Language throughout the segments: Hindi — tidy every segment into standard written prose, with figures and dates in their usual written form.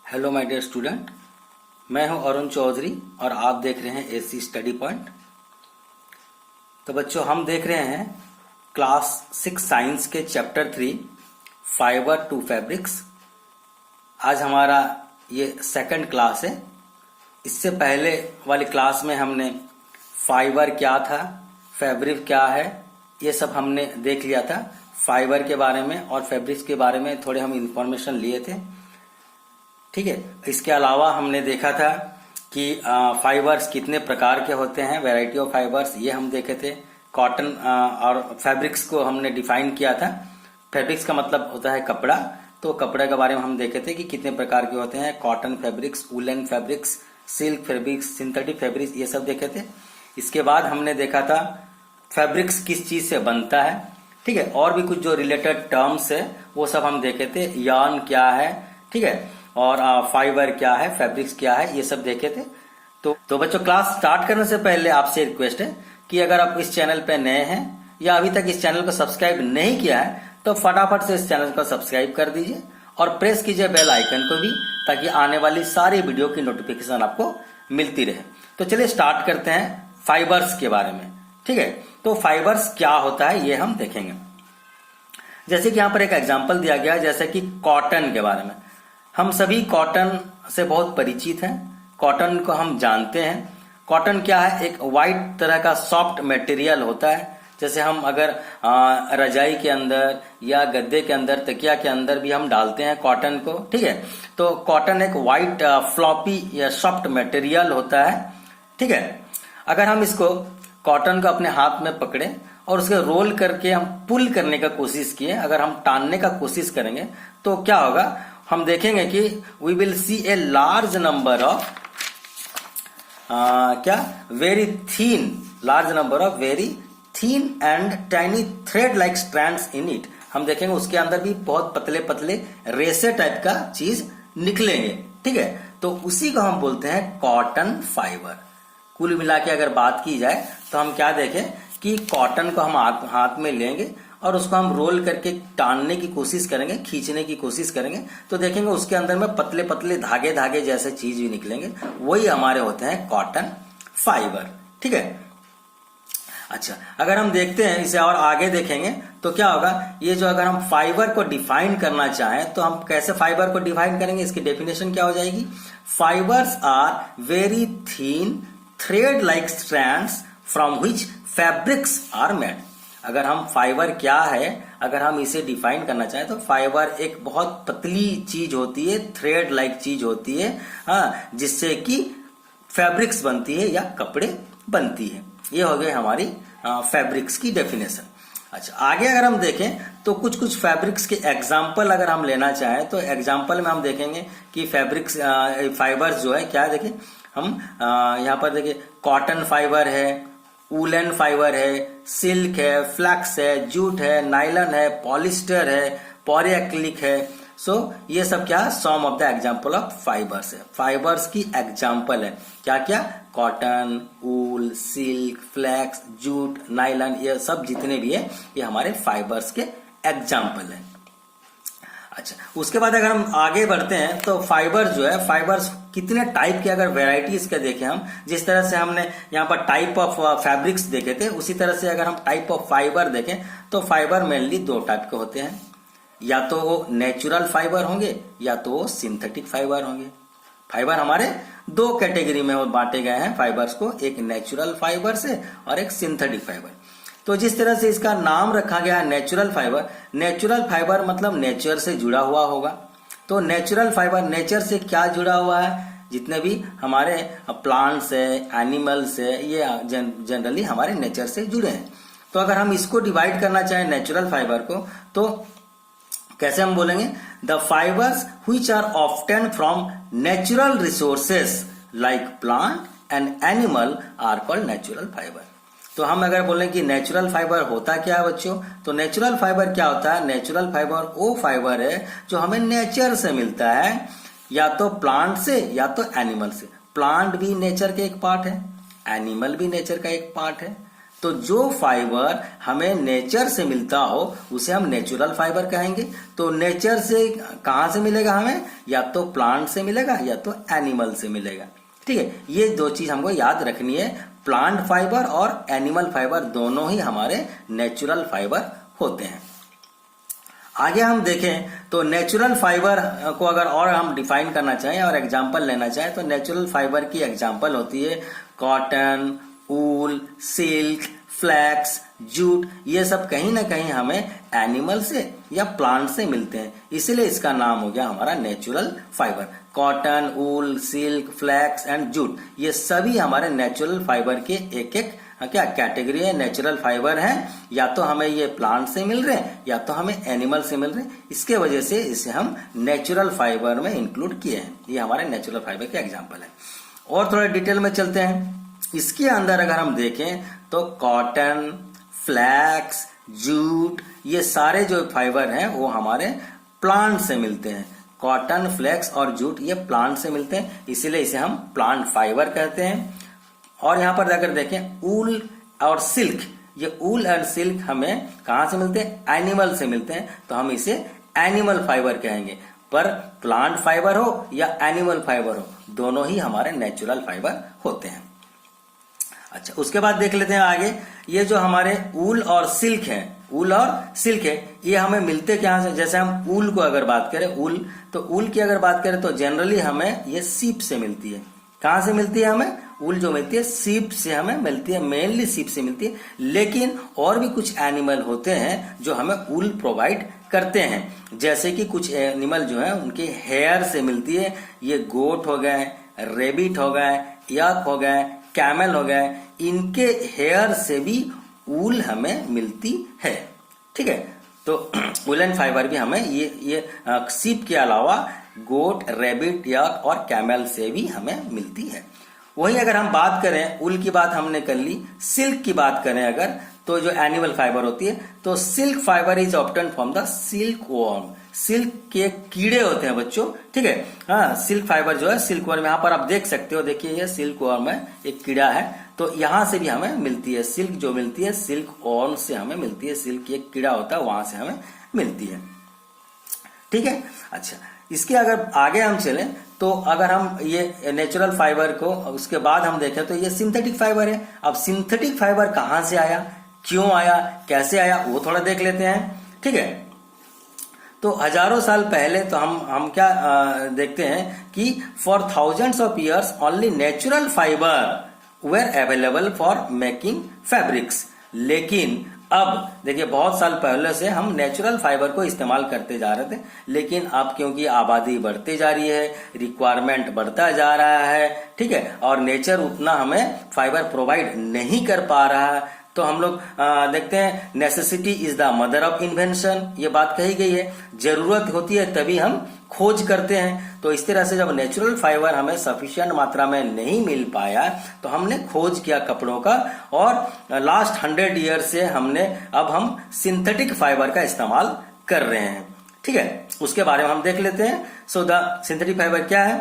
हेलो माय डियर स्टूडेंट, मैं हूं अरुण चौधरी और आप देख रहे हैं एसी स्टडी पॉइंट। तो बच्चों, हम देख रहे हैं क्लास 6 साइंस के चैप्टर 3 फाइबर टू फैब्रिक्स। आज हमारा ये सेकंड क्लास है। इससे पहले वाली क्लास में हमने फाइबर क्या था, फैब्रिक क्या है, ये सब हमने देख लिया था। फाइबर के बारे में और फैब्रिक्स के बारे में थोड़े हम इंफॉर्मेशन लिए थे, ठीक है। इसके अलावा हमने देखा था कि फाइबर्स कितने प्रकार के होते हैं, वैरायटी ऑफ फाइबर्स, ये हम देखे थे। कॉटन और फैब्रिक्स को हमने डिफाइन किया था। फैब्रिक्स का मतलब होता है कपड़ा, तो कपड़े के बारे में हम देखे थे कि कितने प्रकार के होते हैं। Cotton fabrics, woollen fabrics, silk fabrics, synthetic fabrics, ये सब देखे थे। इसके बाद हमने देखा था फैब्रिक्स किस चीज से बनता है, ठीक है। और भी कुछ जो रिलेटेड टर्म्स है वो सब हम देखे थे। यार्न क्या है, ठीक है, और फाइबर क्या है, फैब्रिक्स क्या है, ये सब देखे थे। तो बच्चों, क्लास स्टार्ट करने से पहले आपसे रिक्वेस्ट है कि अगर आप इस चैनल पे नए हैं या अभी तक इस चैनल को सब्सक्राइब नहीं किया है तो फटाफट से इस चैनल को सब्सक्राइब कर दीजिए और प्रेस कीजिए बेल आइकन को भी, ताकि आने वाली सारी वीडियो की नोटिफिकेशन आपको मिलती रहे। तो चलिए स्टार्ट करते हैं फाइबर्स के बारे में, ठीक है। तो फाइबर्स क्या होता है ये हम देखेंगे। जैसे कि यहाँ पर एक एग्जाम्पल दिया गया है, जैसे कि कॉटन के बारे में। हम सभी कॉटन से बहुत परिचित हैं, कॉटन को हम जानते हैं। कॉटन क्या है? एक वाइट तरह का सॉफ्ट मटेरियल होता है। जैसे हम अगर रजाई के अंदर या गद्दे के अंदर, तकिया के अंदर भी हम डालते हैं कॉटन को, ठीक है। तो कॉटन एक वाइट फ्लॉपी या सॉफ्ट मटेरियल होता है, ठीक है। अगर हम इसको कॉटन को अपने हाथ में पकड़े और उसके रोल करके हम पुल करने का कोशिश किए, अगर हम टानने का कोशिश करेंगे तो क्या होगा? हम देखेंगे कि we will see a large number of very thin and tiny thread like strands in it. हम देखेंगे उसके अंदर भी बहुत पतले पतले रेसे टाइप का चीज निकलेंगे, ठीक है। तो उसी को हम बोलते हैं कॉटन फाइबर। कुल मिला के अगर बात की जाए तो हम क्या देखें कि कॉटन को हम हाथ में लेंगे और उसको हम रोल करके टानने की कोशिश करेंगे, खींचने की कोशिश करेंगे, तो देखेंगे उसके अंदर में पतले पतले धागे धागे जैसे चीज भी निकलेंगे। वही हमारे होते हैं कॉटन फाइबर, ठीक है। अच्छा, अगर हम देखते हैं इसे और आगे देखेंगे तो क्या होगा? ये जो अगर हम फाइबर को डिफाइन करना चाहें तो हम कैसे फाइबर को डिफाइन करेंगे? इसकी डेफिनेशन क्या हो जाएगी? Fibres are very thin thread like strands from which fabrics are made. अगर हम फाइबर क्या है, अगर हम इसे डिफाइन करना चाहें तो फाइबर एक बहुत पतली चीज होती है, थ्रेड लाइक चीज होती है, हाँ, जिससे कि फैब्रिक्स बनती है या कपड़े बनती है। ये हो गए हमारी फैब्रिक्स की डेफिनेशन। अच्छा, आगे अगर हम देखें तो कुछ फैब्रिक्स के एग्जाम्पल अगर हम लेना चाहें तो एग्जाम्पल में हम देखेंगे कि फैब्रिक्स फाइबर्स जो है क्या है। देखिए हम यहाँ पर देखिए कॉटन फाइबर है, वुलन फाइबर है, सिल्क है, फ्लैक्स है, जूट है, नायलन है, पॉलिस्टर है, पॉलीएक्रिलिक है। सो ये सब क्या? Some of the example of fibres है। फाइबर्स की एग्जाम्पल है क्या क्या? Cotton, wool, silk, flax, jute, nylon, ये सब जितने भी है ये हमारे फाइबर्स के एग्जाम्पल है। अच्छा, उसके बाद अगर हम आगे बढ़ते हैं तो फाइबर जो है, फाइबर्स कितने टाइप के अगर वेराइटीज के देखें हम, जिस तरह से हमने यहाँ पर टाइप ऑफ फैब्रिक्स देखे थे, उसी तरह से अगर हम टाइप ऑफ फाइबर देखें तो फाइबर मेनली दो टाइप के होते हैं। या तो वो नेचुरल फाइबर होंगे या तो वो सिंथेटिक फाइबर होंगे। फाइबर हमारे दो कैटेगरी में बांटे गए हैं फाइबर्स को, एक नेचुरल फाइबर से और एक सिंथेटिक फाइबर। तो जिस तरह से इसका नाम रखा गया है नेचुरल फाइबर, नेचुरल फाइबर मतलब नेचर से जुड़ा हुआ होगा। तो नेचुरल फाइबर नेचर से क्या जुड़ा हुआ है? जितने भी हमारे प्लांट्स है, एनिमल्स है, ये जनरली हमारे नेचर से जुड़े हैं। तो अगर हम इसको डिवाइड करना चाहें नेचुरल फाइबर को, तो कैसे हम बोलेंगे? The fibres which are obtain from natural resources like plant and animal are called natural fibre. तो हम अगर बोलें कि नेचुरल फाइबर होता क्या है बच्चों, तो नेचुरल फाइबर क्या होता है? नेचुरल फाइबर वो फाइबर है जो हमें नेचर से मिलता है, या तो प्लांट से या तो एनिमल से। प्लांट भी नेचर के एक पार्ट है, एनिमल भी नेचर का एक पार्ट है। तो जो फाइबर हमें नेचर से मिलता हो उसे हम नेचुरल फाइबर कहेंगे। तो नेचर से कहाँ से मिलेगा हमें, या तो प्लांट से मिलेगा या तो एनिमल से मिलेगा। ठीक है, ये दो चीज हमको याद रखनी है, प्लांट फाइबर और एनिमल फाइबर दोनों ही हमारे नेचुरल फाइबर होते हैं। आगे हम देखें तो नेचुरल फाइबर को अगर और हम डिफाइन करना चाहें और एग्जांपल लेना चाहें तो नेचुरल फाइबर की एग्जांपल होती है cotton, wool, silk, flax, jute. ये सब कहीं ना कहीं हमें एनिमल से या प्लांट से मिलते हैं, इसलिए इसका नाम हो गया हमारा natural fibre. Cotton, wool, silk, flax and jute, ये सभी हमारे नेचुरल फाइबर के एक एक क्या कैटेगरी है, नेचुरल फाइबर है। या तो हमें ये प्लांट से मिल रहे हैं या तो हमें एनिमल से मिल रहे हैं, इसके वजह से इसे हम नेचुरल फाइबर में इंक्लूड किए हैं। ये हमारे नेचुरल फाइबर के एग्जांपल है। और थोड़ा डिटेल में चलते हैं। इसके अंदर अगर हम देखें तो कॉटन, फ्लैक्स, जूट, ये सारे जो फाइबर हैं वो हमारे प्लांट से मिलते हैं। कॉटन, फ्लैक्स और जूट ये प्लांट से मिलते हैं, इसीलिए इसे हम प्लांट फाइबर कहते हैं। और यहां पर जाकर देखें ऊल और सिल्क, ये ऊल एंड सिल्क हमें कहां से मिलते हैं, एनिमल से मिलते हैं, तो हम इसे एनिमल फाइबर कहेंगे। पर प्लांट फाइबर हो या एनिमल फाइबर हो, दोनों ही हमारे नेचुरल फाइबर होते हैं। अच्छा, उसके बाद देख लेते हैं आगे, ये जो हमारे ऊल और सिल्क है, ऊल और सिल्क है, ये हमें मिलते कहां से। जैसे हम ऊल को अगर बात करें, ऊल, तो ऊल की अगर बात करें तो जनरली हमें ये सीप से मिलती है। कहां से मिलती है हमें, ऊल जो मिलती है सीप से हमें मिलती है, मेनली सीप से मिलती है। लेकिन और भी कुछ एनिमल होते हैं जो हमें ऊल प्रोवाइड करते हैं, जैसे कि कुछ एनिमल जो है उनके हेयर से मिलती है। ये गोट हो गए, रेबिट हो गए, यक हो गए, कैमल हो गए, इनके हेयर से भी ऊल हमें मिलती है। ठीक है, तो वूलन फाइबर भी हमें ये सीप के अलावा गोट, रेबिट, यक और कैमल से भी हमें मिलती है। वहीं अगर हम बात करें, ऊल की बात हमने कर ली, सिल्क की बात करें अगर, तो जो एनिमल फाइबर होती है, तो silk fibre is obtained from the silk worm. Silk के कीड़े होते हैं बच्चों, ठीक है। हाँ, सिल्क फाइबर जो है सिल्क वर्म, यहाँ पर आप देख सकते हो, देखिए ये सिल्क वर्म है, एक कीड़ा है, तो यहां से भी हमें मिलती है सिल्क, जो मिलती है सिल्क वर्म से हमें मिलती है, सिल्क की एक कीड़ा होता है वहां से हमें मिलती है। ठीक है, अच्छा, इसके अगर आगे हम चले तो अगर हम ये नेचुरल फाइबर को उसके बाद हम देखें तो ये सिंथेटिक फाइबर है। अब सिंथेटिक फाइबर कहां से आया, क्यों आया, कैसे आया, वो थोड़ा देख लेते हैं। ठीक है, तो हजारों साल पहले तो हम क्या देखते हैं कि for thousands of years only natural fibre were available for making fabrics. लेकिन अब देखिए बहुत साल पहले से हम नेचुरल फाइबर को इस्तेमाल करते जा रहे थे, लेकिन अब क्योंकि आबादी बढ़ती जा रही है, रिक्वायरमेंट बढ़ता जा रहा है, ठीक है, और नेचर उतना हमें फाइबर प्रोवाइड नहीं कर पा रहा है, तो हम लोग देखते हैं necessity is the mother of invention, ये बात कही गई है। जरूरत होती है तभी हम खोज करते हैं। तो इस तरह से जब नेचुरल फाइबर हमें सफिशिएंट मात्रा में नहीं मिल पाया तो हमने खोज किया कपड़ों का, और लास्ट 100 ईयर से अब हम सिंथेटिक फाइबर का इस्तेमाल कर रहे हैं। ठीक है, उसके बारे में हम देख लेते हैं। सो द सिंथेटिक फाइबर क्या है,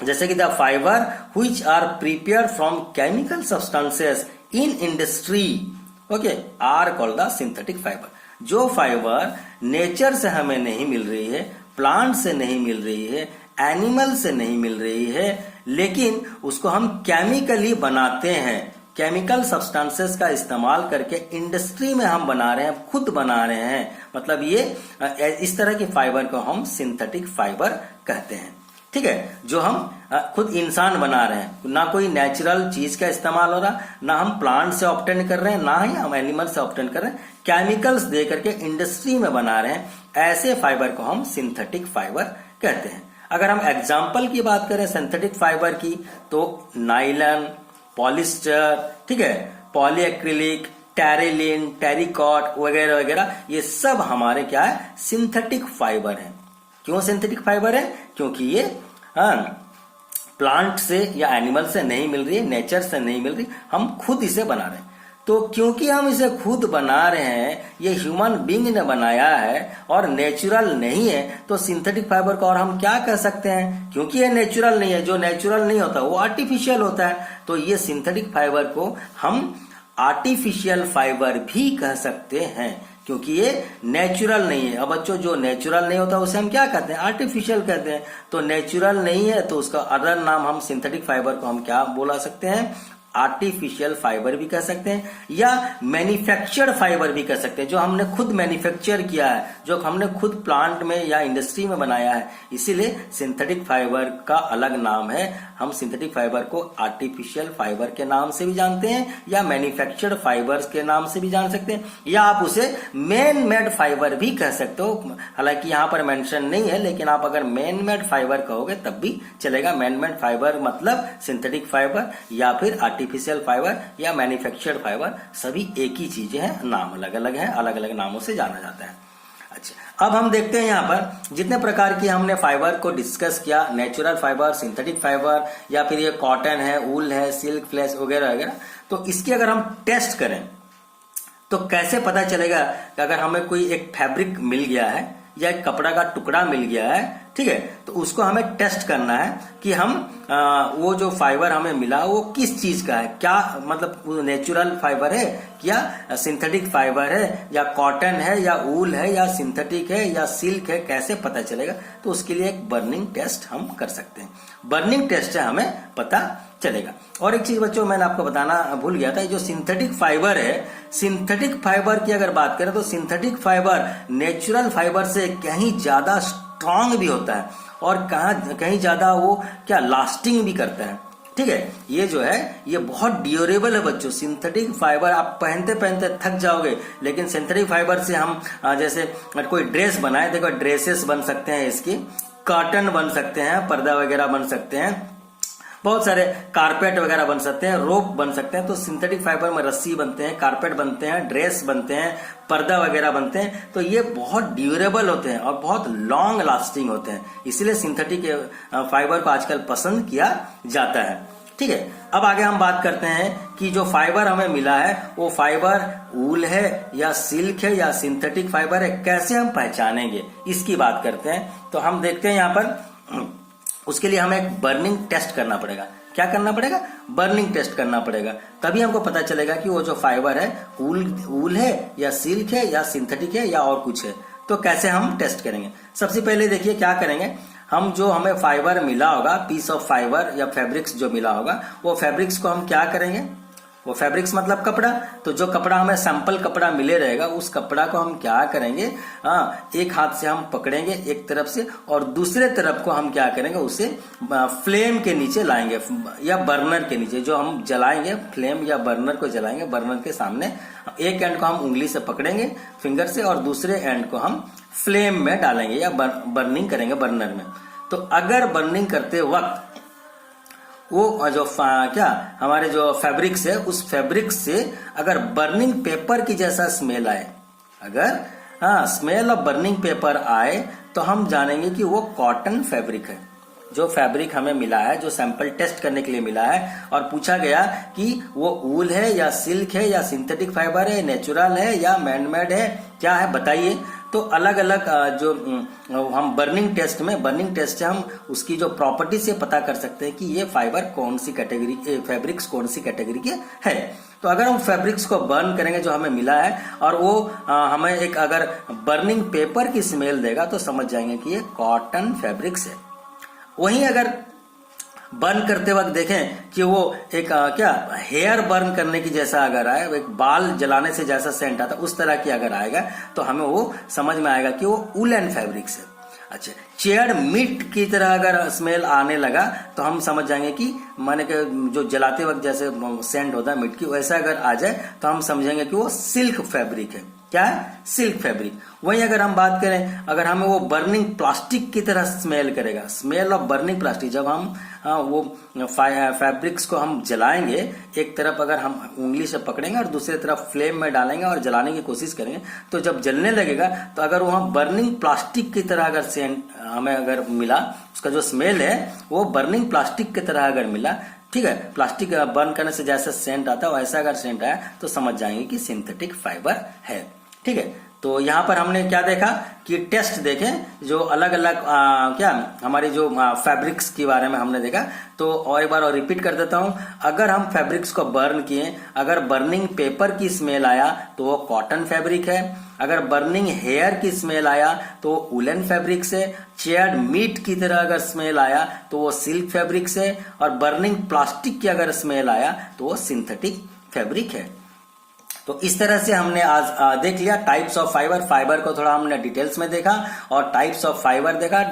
जैसे कि the fibre which are prepared from chemical substances in industry, okay, are called the synthetic fibre. जो फाइबर नेचर से हमें नहीं मिल रही है, प्लांट से नहीं मिल रही है, एनिमल से नहीं मिल रही है, लेकिन उसको हम केमिकली बनाते हैं, केमिकल सब्सटेंसेस का इस्तेमाल करके इंडस्ट्री में हम बना रहे हैं, खुद बना रहे हैं, मतलब ये इस तरह की फाइबर को हम सिंथेटिक फाइबर कहते हैं। ठीक है, जो हम खुद इंसान बना रहे हैं, ना कोई नेचुरल चीज का इस्तेमाल हो रहा, ना हम प्लांट से ऑब्टेन कर रहे हैं, ना ही हम एनिमल से ऑब्टेन कर रहे हैं, केमिकल्स दे करके इंडस्ट्री में बना रहे हैं, ऐसे फाइबर को हम सिंथेटिक फाइबर कहते हैं। अगर हम एग्जाम्पल की बात करें सिंथेटिक फाइबर की, तो नाइलन, पॉलिस्टर, ठीक है, पॉलीएक्रिलिक, टेरिलिन, टेरिकॉट वगैरह वगैरह, ये सब हमारे क्या है, सिंथेटिक फाइबर है। क्यों सिंथेटिक फाइबर है, क्योंकि ये प्लांट से या एनिमल से नहीं मिल रही है, नेचर से नहीं मिल रही, हम खुद इसे बना रहे हैं। तो क्योंकि हम इसे खुद बना रहे हैं, ये ह्यूमन बीइंग ने बनाया है और नेचुरल नहीं है, तो सिंथेटिक फाइबर को और हम क्या कह सकते हैं, क्योंकि ये नेचुरल नहीं है, जो नेचुरल नहीं होता वो आर्टिफिशियल होता है, तो ये सिंथेटिक फाइबर को हम आर्टिफिशियल फाइबर भी कह सकते हैं, क्योंकि ये नेचुरल नहीं है। अब बच्चों, जो नेचुरल नहीं होता उसे हम क्या कहते हैं? आर्टिफिशियल कहते हैं। तो नेचुरल नहीं है तो उसका अदर नाम हम सिंथेटिक फाइबर को हम क्या बोला सकते हैं? आर्टिफिशियल फाइबर भी कह सकते हैं, या मैन्युफैक्चर्ड फाइबर भी कह सकते हैं, जो हमने खुद मैन्युफैक्चर किया है, जो हमने खुद प्लांट में या इंडस्ट्री में बनाया है। इसीलिए सिंथेटिक फाइबर का अलग नाम है। हम सिंथेटिक फाइबर को आर्टिफिशियल फाइबर के नाम से भी जानते हैं, या मैन्युफैक्चर्ड फाइबर्स के नाम से भी जान सकते हैं, या आप उसे मैन मेड फाइबर भी कह सकते हो। हालांकि यहाँ पर मेंशन नहीं है, लेकिन आप अगर मैन मेड फाइबर कहोगे तब भी चलेगा। मैन मेड फाइबर मतलब सिंथेटिक फाइबर या फिर आर्टिफिशियल फाइबर या मैन्युफैक्चर्ड फाइबर, सभी एक ही चीजें हैं, नाम अलग अलग है, अलग अलग नामों से जाना जाता है। अच्छा, अब हम देखते हैं यहाँ पर जितने प्रकार की हमने फाइबर को डिस्कस किया, नेचुरल फाइबर, सिंथेटिक फाइबर, या फिर ये कॉटन है, वूल है, सिल्क, फ्लेक्स वगैरह वगैरह। तो इसकी अगर हम टेस्ट करें तो कैसे पता चलेगा कि अगर हमें कोई एक फैब्रिक मिल गया है या एक कपड़ा का टुकड़ा मिल गया है, ठीक है, तो उसको हमें टेस्ट करना है कि हम वो जो फाइबर हमें मिला वो किस चीज का है, क्या मतलब वो नेचुरल फाइबर है या सिंथेटिक फाइबर है, या कॉटन है या वूल है या सिंथेटिक है या सिल्क है, कैसे पता चलेगा? तो उसके लिए एक बर्निंग टेस्ट हम कर सकते हैं। बर्निंग टेस्ट से हमें पता चलेगा। और एक चीज बच्चों मैंने आपको बताना भूल गया था, जो सिंथेटिक फाइबर है, सिंथेटिक फाइबर की अगर बात करें तो सिंथेटिक फाइबर नेचुरल फाइबर से कहीं ज्यादा स्ट्रांग भी होता है और कहीं ज्यादा वो क्या लास्टिंग भी करता है। ठीक है, ये जो है ये बहुत ड्यूरेबल है बच्चों। सिंथेटिक फाइबर आप पहनते पहनते थक जाओगे, लेकिन सिंथेटिक फाइबर से हम जैसे कोई ड्रेस बनाए, देखो ड्रेसेस बन सकते हैं, इसकी कॉटन बन सकते हैं, पर्दा वगैरह बन सकते हैं, बहुत सारे कारपेट वगैरह बन सकते हैं, रोप बन सकते हैं। तो सिंथेटिक फाइबर में रस्सी बनते हैं, कारपेट बनते हैं, ड्रेस बनते हैं, पर्दा वगैरह बनते हैं। तो ये बहुत ड्यूरेबल होते हैं और बहुत लॉन्ग लास्टिंग होते हैं, इसीलिए सिंथेटिक फाइबर को आजकल पसंद किया जाता है। ठीक है, अब आगे हम बात करते हैं कि जो फाइबर हमें मिला है वो फाइबर वूल है या सिल्क है या सिंथेटिक फाइबर है, कैसे हम पहचानेंगे इसकी बात करते हैं। तो हम देखते हैं यहाँ पर, उसके लिए हमें एक बर्निंग टेस्ट करना पड़ेगा। क्या करना पड़ेगा? बर्निंग टेस्ट करना पड़ेगा, तभी हमको पता चलेगा कि वो जो फाइबर है वूल है या सिल्क है या सिंथेटिक है या और कुछ है। तो कैसे हम टेस्ट करेंगे? सबसे पहले देखिए क्या करेंगे, हम जो हमें फाइबर मिला होगा, पीस ऑफ फाइबर या फैब्रिक्स जो मिला होगा, वो फैब्रिक्स को हम क्या करेंगे, वो फैब्रिक्स मतलब कपड़ा, तो जो कपड़ा हमें सैंपल कपड़ा मिले रहेगा उस कपड़ा को हम क्या करेंगे, एक हाथ से हम पकड़ेंगे एक तरफ से और दूसरे तरफ को हम क्या करेंगे, उसे फ्लेम के नीचे लाएंगे या बर्नर के नीचे, जो हम जलाएंगे फ्लेम या बर्नर को जलाएंगे, बर्नर के सामने एक एंड को हम उंगली से पकड़ेंगे फिंगर से और दूसरे एंड को हम फ्लेम में डालेंगे या बर्निंग करेंगे बर्नर में। तो अगर बर्निंग करते वक्त वो जो क्या हमारे जो फैब्रिक्स है, उस फैब्रिक से अगर बर्निंग पेपर की जैसा स्मेल आए, अगर स्मेल ऑफ बर्निंग पेपर आए, तो हम जानेंगे कि वो कॉटन फैब्रिक है। जो फैब्रिक हमें मिला है, जो सैंपल टेस्ट करने के लिए मिला है और पूछा गया कि वो वूल है या सिल्क है या सिंथेटिक फाइबर है, नेचुरल है या मैनमेड है, क्या है बताइए। तो अलग अलग जो हम बर्निंग टेस्ट से हम उसकी जो प्रॉपर्टी से पता कर सकते हैं कि ये फाइबर कौन सी कैटेगरी के, फैब्रिक्स कौन सी कैटेगरी के है। तो अगर हम फैब्रिक्स को बर्न करेंगे जो हमें मिला है और वो हमें एक अगर बर्निंग पेपर की स्मेल देगा, तो समझ जाएंगे कि ये कॉटन फैब्रिक्स है। वहीं अगर बर्न करते वक्त देखें कि वो एक क्या हेयर बर्न करने की जैसा अगर आए, एक बाल जलाने से जैसा सेंट आता, उस तरह की अगर आएगा, तो हमें वो समझ में आएगा कि वो वूलन फैब्रिक्स है। अच्छा, चेयर्ड मीट की तरह अगर स्मेल आने लगा तो हम समझ जाएंगे कि माने कि जो जलाते वक्त जैसे सेंट होता है मीट की, वैसा अगर आ जाए तो हम समझेंगे कि वो सिल्क फैब्रिक है। क्या है? Silk fabric. वहीं अगर हम बात करें, अगर हमें वो बर्निंग प्लास्टिक की तरह स्मेल करेगा, स्मेल ऑफ बर्निंग प्लास्टिक, जब हम वो फैब्रिक्स को हम जलाएंगे, एक तरफ अगर हम उंगली से पकड़ेंगे और दूसरी तरफ फ्लेम में डालेंगे और जलाने की कोशिश करेंगे, तो जब जलने लगेगा तो अगर वहां बर्निंग प्लास्टिक की तरह अगर सेंट हमें अगर मिला, उसका जो स्मेल है वो बर्निंग प्लास्टिक की तरह अगर मिला, ठीक है, प्लास्टिक बर्न करने से जैसा सेंट आता है वैसा अगर सेंट आया, तो समझ जाएंगे कि सिंथेटिक फाइबर है। ठीक है, तो यहाँ पर हमने क्या देखा कि टेस्ट देखें जो अलग अलग क्या हमारी जो फैब्रिक्स के बारे में हमने देखा। तो और एक बार और रिपीट कर देता हूं, अगर हम फैब्रिक्स को बर्न किए, अगर बर्निंग पेपर की स्मेल आया तो वो कॉटन फैब्रिक है, अगर बर्निंग हेयर की स्मेल आया तो वुलन फैब्रिक से, चेयर्ड मीट की तरह अगर स्मेल आया तो वो सिल्क फैब्रिक से, और बर्निंग प्लास्टिक की अगर स्मेल आया तो वो सिंथेटिक फैब्रिक है। तो इस तरह से हमने आज देख लिया टाइप्स ऑफ फाइबर। फाइबर को थोड़ा हमने डिटेल्स में देखा और टाइप्स ऑफ फाइबर देखा।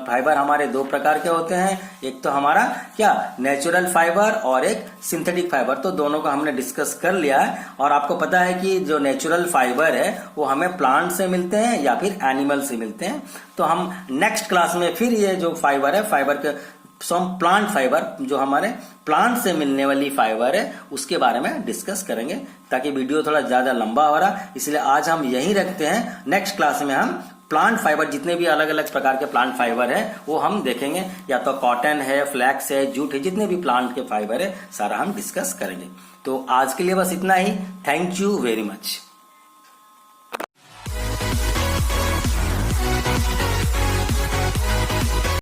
फाइबर हमारे दो प्रकार के होते हैं, एक तो हमारा क्या नेचुरल फाइबर और एक सिंथेटिक फाइबर। तो दोनों को हमने डिस्कस कर लिया है और आपको पता है कि जो नेचुरल फाइबर है वो हमें प्लांट से मिलते हैं या फिर एनिमल से मिलते हैं। तो हम नेक्स्ट क्लास में फिर ये जो फाइबर है, फाइबर के प्लांट फाइबर, जो हमारे प्लांट से मिलने वाली फाइबर है उसके बारे में डिस्कस करेंगे, ताकि वीडियो थोड़ा ज्यादा लंबा हो रहा, इसलिए आज हम यही रखते हैं। नेक्स्ट क्लास में हम प्लांट फाइबर, जितने भी अलग अलग प्रकार के प्लांट फाइबर है वो हम देखेंगे, या तो कॉटन है, फ्लैक्स है, जूट है, जितने भी प्लांट के फाइबर है सारा हम डिस्कस करेंगे। तो आज के लिए बस इतना ही। Thank you very much.